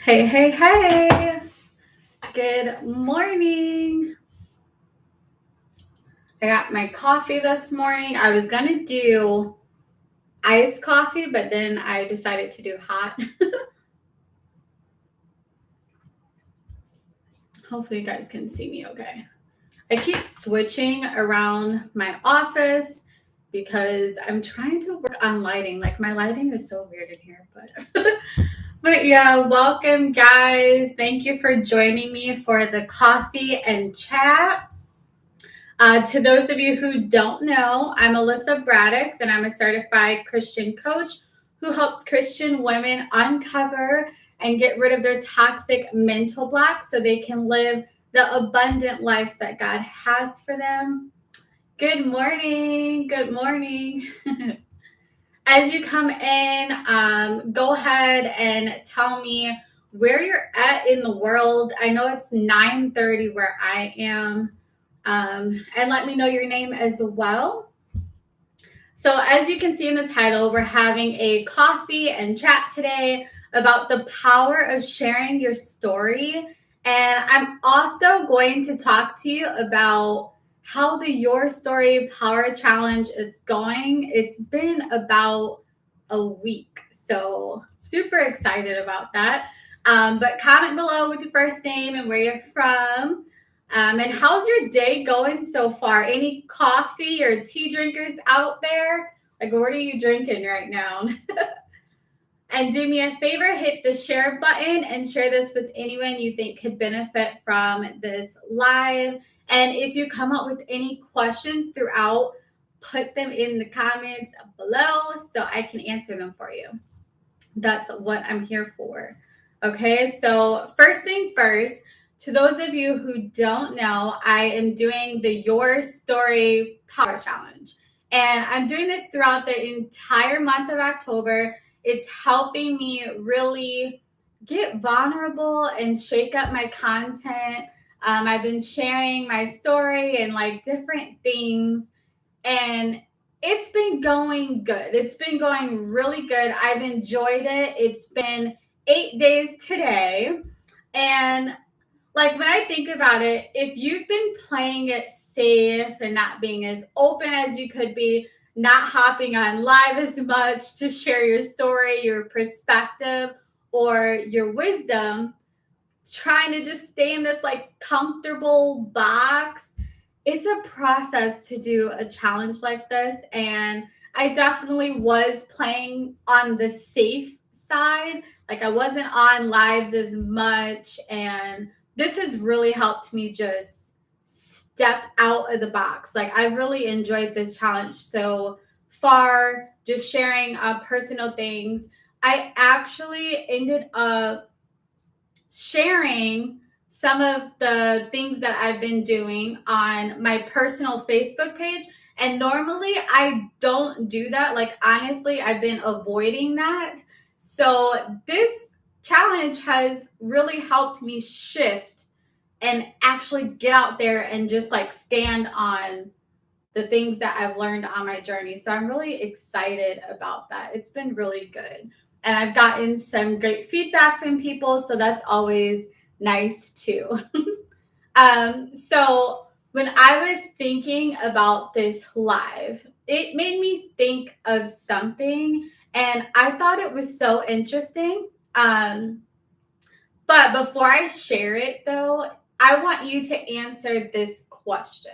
Hey, hey, hey. Good morning. I got my coffee this morning. I was going to do iced coffee, but then I decided to do hot. Hopefully, you guys can see me okay. I keep switching around my office because I'm trying to work on lighting. Like, my lighting is so weird in here, but. But yeah, welcome, guys. Thank you for joining me for the coffee and chat. To those of you who don't know, I'm Alyssa Braddix, and I'm a certified Christian coach who helps Christian women uncover and get rid of their toxic mental blocks so they can live the abundant life that God has for them. Good morning. Good morning. As you come in, go ahead and tell me where you're at in the world. I know it's 9:30 where I am. And let me know your name as well. So, as you can see in the title, we're having a coffee and chat today about the power of sharing your story. And I'm also going to talk to you about how the Your Story Power Challenge is going. It's been about a week. So, super excited about that. But comment below with your first name and where you're from. And how's your day going so far? Any coffee or tea drinkers out there? Like, what are you drinking right now? And do me a favor, hit the share button and share this with anyone you think could benefit from this live. And if you come up with any questions throughout, put them in the comments below so I can answer them for you. That's what I'm here for. Okay, so first thing first, to those of you who don't know, I am doing the Your Story Power Challenge. And I'm doing this throughout the entire month of October. It's helping me really get vulnerable and shake up my content. I've been sharing my story and like different things. And it's been going good. It's been going really good. I've enjoyed it. It's been 8 days today. And like when I think about it, if you've been playing it safe and not being as open as you could be, not hopping on live as much to share your story, your perspective, or your wisdom, trying to just stay in this like comfortable box, it's a process to do a challenge like this. And I definitely was playing on the safe side. Like I wasn't on lives as much. And this has really helped me just step out of the box. Like I really enjoyed this challenge so far, just sharing personal things. I actually ended up sharing some of the things that I've been doing on my personal Facebook page. And normally I don't do that. Like, honestly, I've been avoiding that. So, this challenge has really helped me shift and actually get out there and just like stand on the things that I've learned on my journey. So I'm really excited about that. It's been really good. And I've gotten some great feedback from people. So that's always nice too. So when I was thinking about this live, it made me think of something. And I thought it was so interesting. But before I share it, though, I want you to answer this question.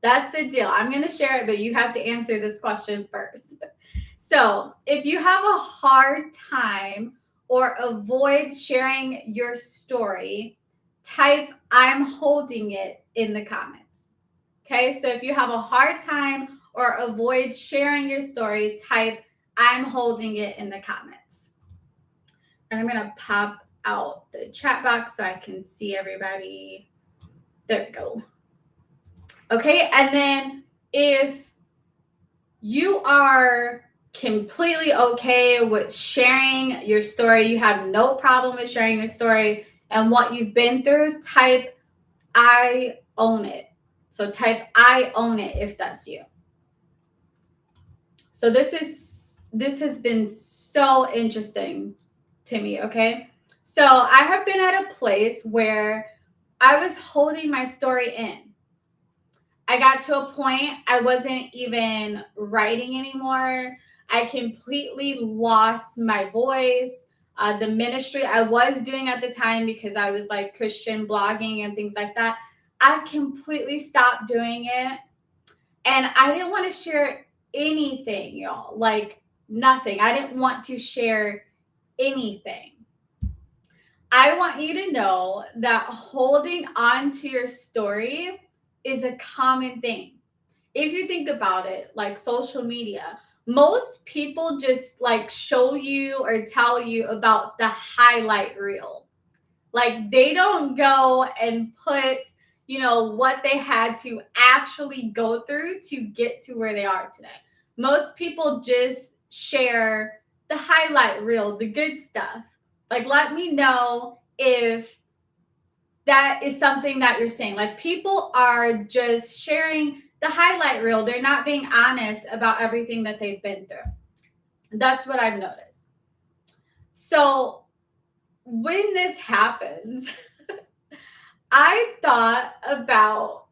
That's the deal. I'm going to share it, but you have to answer this question first. So, if you have a hard time or avoid sharing your story, type I'm holding it in the comments. Okay, so if you have a hard time or avoid sharing your story, type I'm holding it in the comments. And I'm going to pop out the chat box so I can see everybody. There we go. Okay, and then if you are completely okay with sharing your story, you have no problem with sharing your story and what you've been through, type I own it. So type I own it if that's you. So this has been so interesting to me, okay? So I have been at a place where I was holding my story in. I got to a point I wasn't even writing anymore. I completely lost my voice. The ministry I was doing at the time, because I was like Christian blogging and things like that, I completely stopped doing it. And I didn't want to share anything, y'all. Like nothing. I didn't want to share anything. I want you to know that holding on to your story is a common thing. If you think about it, like social media, most people just like show you or tell you about the highlight reel. Like they don't go and put, what they had to actually go through to get to where they are today. Most people just share the highlight reel, the good stuff. Like, let me know if that is something that you're saying. Like, people are just sharing the highlight reel. They're not being honest about everything that they've been through. That's what I've noticed. So, when this happens, I thought about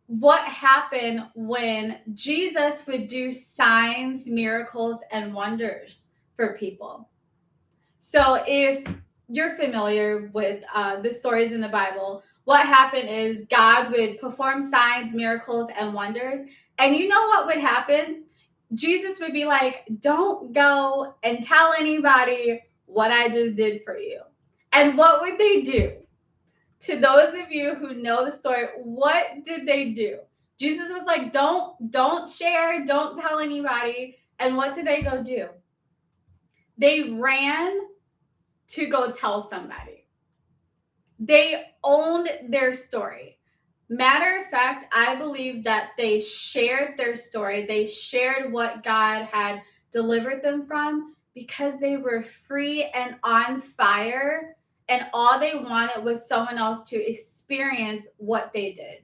what happened when Jesus would do signs, miracles, and wonders for people. So if you're familiar with the stories in the Bible, what happened is God would perform signs, miracles, and wonders. And you know what would happen? Jesus would be like, don't go and tell anybody what I just did for you. And what would they do? To those of you who know the story, what did they do? Jesus was like, don't share, don't tell anybody. And what did they go do? They ran to go tell somebody. They owned their story. Matter of fact, I believe that they shared their story. They shared what God had delivered them from because they were free and on fire, and all they wanted was someone else to experience what they did.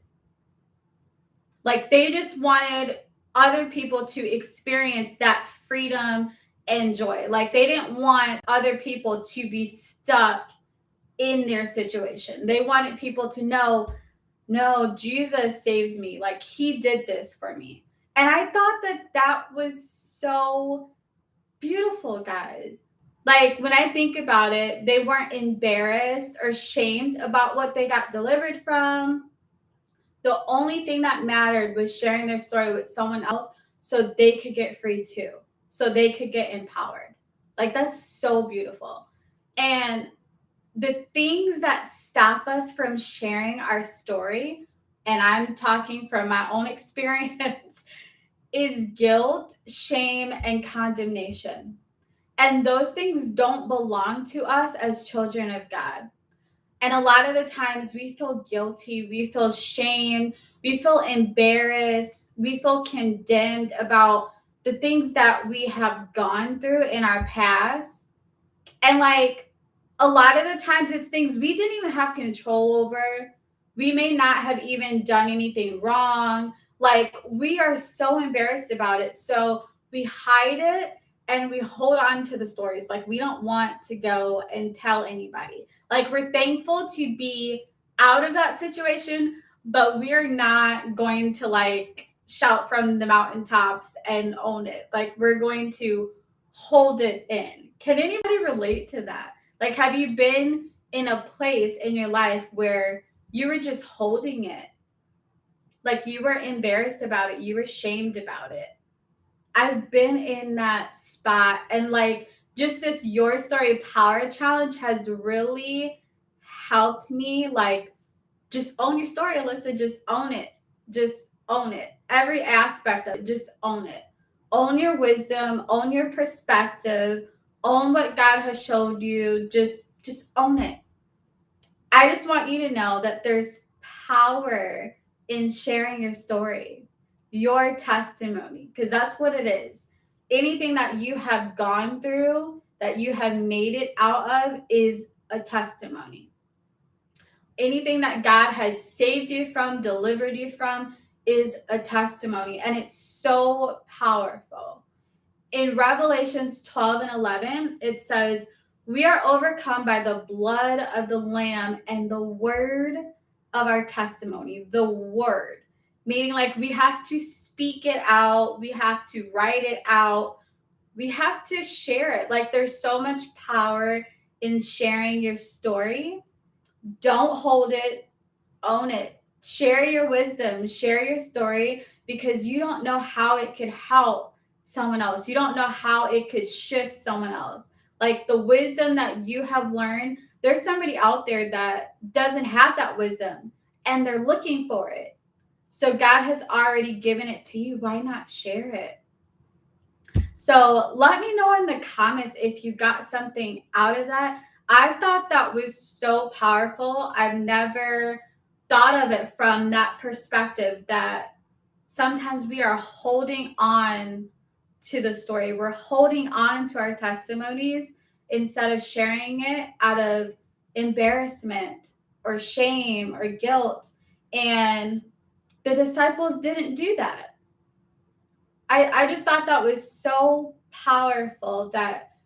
Like they just wanted other people to experience that freedom and joy. Like they didn't want other people to be stuck in their situation. They wanted people to know, no, Jesus saved me. Like he did this for me. And I thought that that was so beautiful, guys. Like when I think about it, they weren't embarrassed or shamed about what they got delivered from. The only thing that mattered was sharing their story with someone else so they could get free too, so they could get empowered. Like that's so beautiful. And the things that stop us from sharing our story, and I'm talking from my own experience, is guilt, shame, and condemnation. And those things don't belong to us as children of God. And a lot of the times we feel guilty, we feel shame, we feel embarrassed, we feel condemned about the things that we have gone through in our past. And like a lot of the times it's things we didn't even have control over. We may not have even done anything wrong. Like we are so embarrassed about it. So we hide it and we hold on to the stories. Like we don't want to go and tell anybody. Like we're thankful to be out of that situation, but we're not going to like shout from the mountaintops and own it. Like we're going to hold it in. Can anybody relate to that? Like, have you been in a place in your life where you were just holding it? Like you were embarrassed about it, you were shamed about it. I've been in that spot, and like just this Your Story Power Challenge has really helped me. Like, just own your story, Alyssa. Just own it. Just own it. Every aspect of it, just own it. Own your wisdom, own your perspective, own what God has showed you. Just own it. I just want you to know that there's power in sharing your story, your testimony, because that's what it is. Anything that you have gone through, that you have made it out of, is a testimony. Anything that God has saved you from, delivered you from, is a testimony. And it's so powerful. In Revelations 12 and 11, it says, We are overcome by the blood of the Lamb and the word of our testimony. The word, meaning like we have to speak it out, we have to write it out, we have to share it. Like there's so much power in sharing your story. Don't hold it, own it. Share your wisdom, share your story, because you don't know how it could help someone else. You don't know how it could shift someone else. Like the wisdom that you have learned, there's somebody out there that doesn't have that wisdom and they're looking for it. So God has already given it to you. Why not share it? So let me know in the comments if you got something out of that. I thought that was so powerful. I've never thought of it from that perspective, that sometimes we are holding on to the story. We're holding on to our testimonies instead of sharing it out of embarrassment or shame or guilt. And the disciples didn't do that. I just thought that was so powerful, that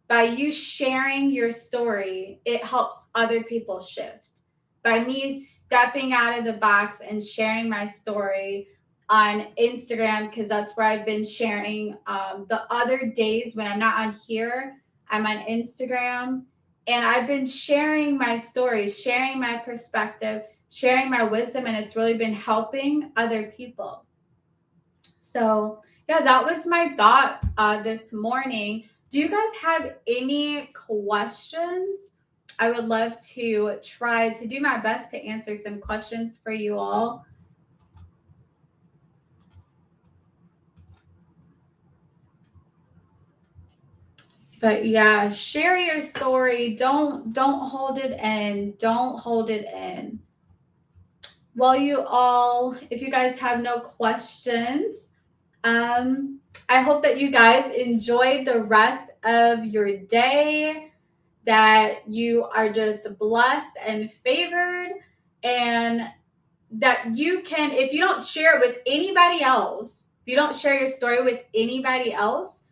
by you sharing your story, it helps other people shift. By me stepping out of the box and sharing my story on Instagram, because that's where I've been sharing. The other days when I'm not on here, I'm on Instagram. And I've been sharing my story, sharing my perspective, sharing my wisdom, and it's really been helping other people. So, yeah, that was my thought this morning. Do you guys have any questions? I would love to try to do my best to answer some questions for you all. But yeah, share your story. Don't hold it in. Don't hold it in. Well, you all, if you guys have no questions, I hope that you guys enjoyed the rest of your day, that you are just blessed and favored, and that you can, if you don't share it with anybody else, if you don't share your story with anybody else,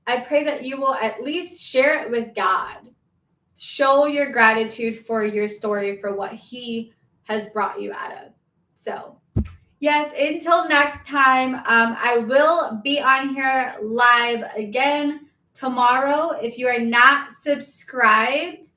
I pray that you will at least share it with God. Show your gratitude for your story, for what He has brought you out of. So, yes, until next time, I will be on here live again tomorrow. If you are not subscribed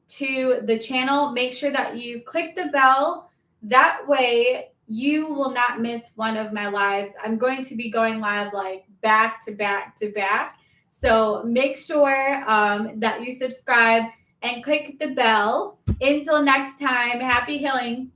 to the channel, make sure that you click the bell. That way you will not miss one of my lives. I'm going to be going live like back to back to back. So make sure that you subscribe and click the bell. Until next time, happy healing.